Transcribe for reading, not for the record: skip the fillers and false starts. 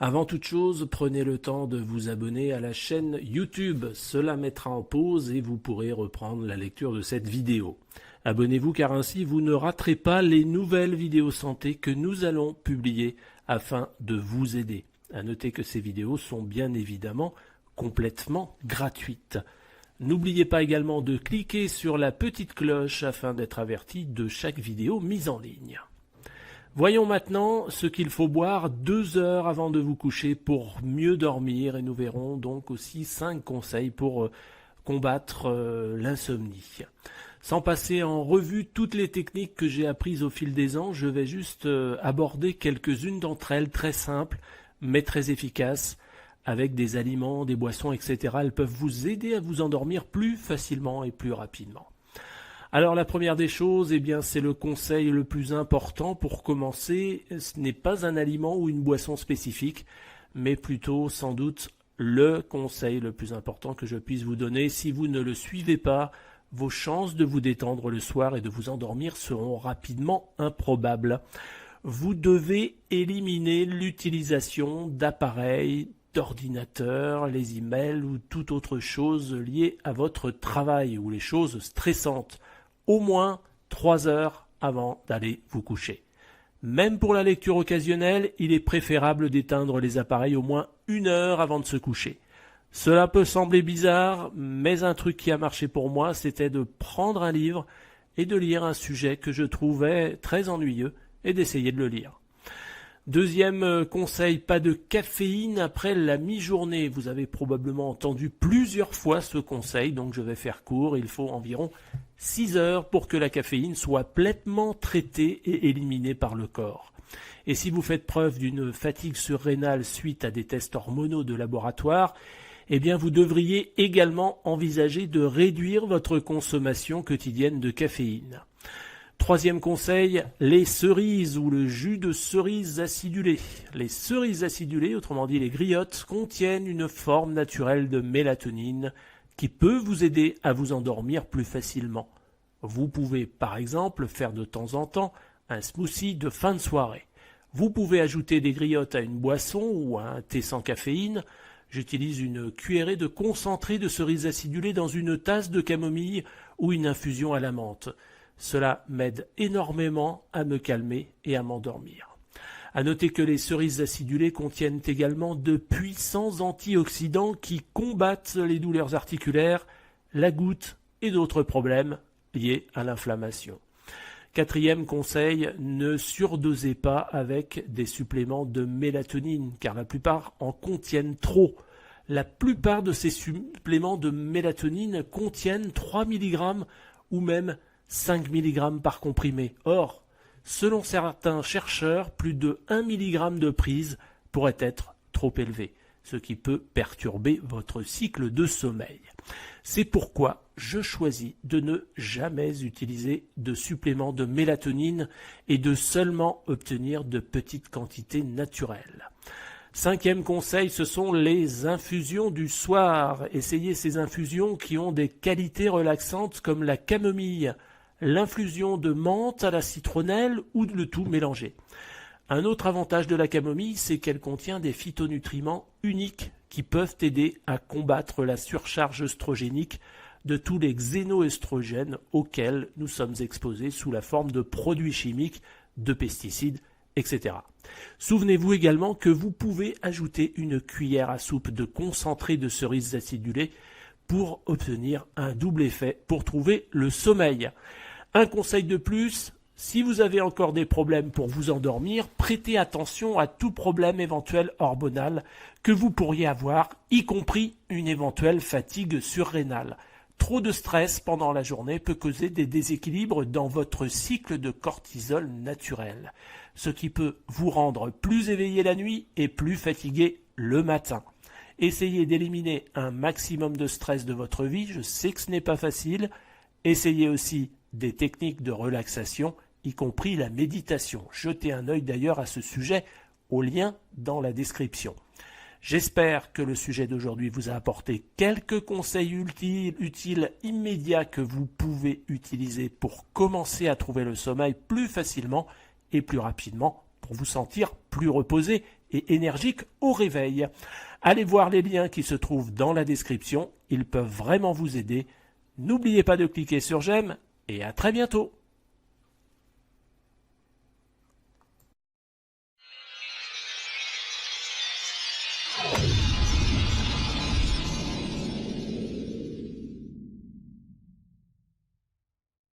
Avant toute chose, prenez le temps de vous abonner à la chaîne YouTube. Cela mettra en pause et vous pourrez reprendre la lecture de cette vidéo. Abonnez-vous car ainsi vous ne raterez pas les nouvelles vidéos santé que nous allons publier afin de vous aider. À noter que ces vidéos sont bien évidemment complètement gratuites. N'oubliez pas également de cliquer sur la petite cloche afin d'être averti de chaque vidéo mise en ligne. Voyons maintenant ce qu'il faut boire 2 heures avant de vous coucher pour mieux dormir et nous verrons donc aussi 5 conseils pour combattre l'insomnie. Sans passer en revue toutes les techniques que j'ai apprises au fil des ans, je vais juste aborder quelques-unes d'entre elles très simples mais très efficaces avec des aliments, des boissons, etc. Elles peuvent vous aider à vous endormir plus facilement et plus rapidement. Alors la première des choses, c'est le conseil le plus important pour commencer. Ce n'est pas un aliment ou une boisson spécifique, mais plutôt sans doute le conseil le plus important que je puisse vous donner. Si vous ne le suivez pas, vos chances de vous détendre le soir et de vous endormir seront rapidement improbables. Vous devez éliminer l'utilisation d'appareils, d'ordinateurs, les emails ou toute autre chose liée à votre travail ou les choses stressantes. Au moins 3 heures avant d'aller vous coucher. Même pour la lecture occasionnelle, il est préférable d'éteindre les appareils au moins 1 heure avant de se coucher. Cela peut sembler bizarre, mais un truc qui a marché pour moi, c'était de prendre un livre et de lire un sujet que je trouvais très ennuyeux et d'essayer de le lire. Deuxième conseil, pas de caféine après la mi-journée. Vous avez probablement entendu plusieurs fois ce conseil, donc je vais faire court. Il faut environ 6 heures pour que la caféine soit pleinement traitée et éliminée par le corps. Et si vous faites preuve d'une fatigue surrénale suite à des tests hormonaux de laboratoire, vous devriez également envisager de réduire votre consommation quotidienne de caféine. Troisième conseil, les cerises ou le jus de cerises acidulées. Les cerises acidulées, autrement dit les griottes, contiennent une forme naturelle de mélatonine qui peut vous aider à vous endormir plus facilement. Vous pouvez par exemple faire de temps en temps un smoothie de fin de soirée. Vous pouvez ajouter des griottes à une boisson ou à un thé sans caféine. J'utilise une cuillerée de concentré de cerises acidulées dans une tasse de camomille ou une infusion à la menthe. Cela m'aide énormément à me calmer et à m'endormir. À noter que les cerises acidulées contiennent également de puissants antioxydants qui combattent les douleurs articulaires, la goutte et d'autres problèmes liés à l'inflammation. Quatrième conseil, ne surdosez pas avec des suppléments de mélatonine, car la plupart en contiennent trop. La plupart de ces suppléments de mélatonine contiennent 3 mg ou même 5 mg par comprimé. Or, selon certains chercheurs, plus de 1 mg de prise pourrait être trop élevé, ce qui peut perturber votre cycle de sommeil. C'est pourquoi je choisis de ne jamais utiliser de suppléments de mélatonine et de seulement obtenir de petites quantités naturelles. Cinquième conseil, ce sont les infusions du soir. Essayez ces infusions qui ont des qualités relaxantes comme la camomille, l'infusion de menthe à la citronnelle ou le tout mélangé. Un autre avantage de la camomille, c'est qu'elle contient des phytonutriments uniques qui peuvent aider à combattre la surcharge œstrogénique de tous les xénoœstrogènes auxquels nous sommes exposés sous la forme de produits chimiques, de pesticides, etc. Souvenez-vous également que vous pouvez ajouter une cuillère à soupe de concentré de cerises acidulées pour obtenir un double effet pour trouver le sommeil. Un conseil de plus, si vous avez encore des problèmes pour vous endormir, prêtez attention à tout problème éventuel hormonal que vous pourriez avoir, y compris une éventuelle fatigue surrénale. Trop de stress pendant la journée peut causer des déséquilibres dans votre cycle de cortisol naturel, ce qui peut vous rendre plus éveillé la nuit et plus fatigué le matin. Essayez d'éliminer un maximum de stress de votre vie, je sais que ce n'est pas facile. Essayez aussi des techniques de relaxation, y compris la méditation. Jetez un œil d'ailleurs à ce sujet au lien dans la description. J'espère que le sujet d'aujourd'hui vous a apporté quelques conseils utiles immédiats que vous pouvez utiliser pour commencer à trouver le sommeil plus facilement et plus rapidement pour vous sentir plus reposé et énergique au réveil. Allez voir les liens qui se trouvent dans la description, ils peuvent vraiment vous aider. N'oubliez pas de cliquer sur j'aime et à très bientôt.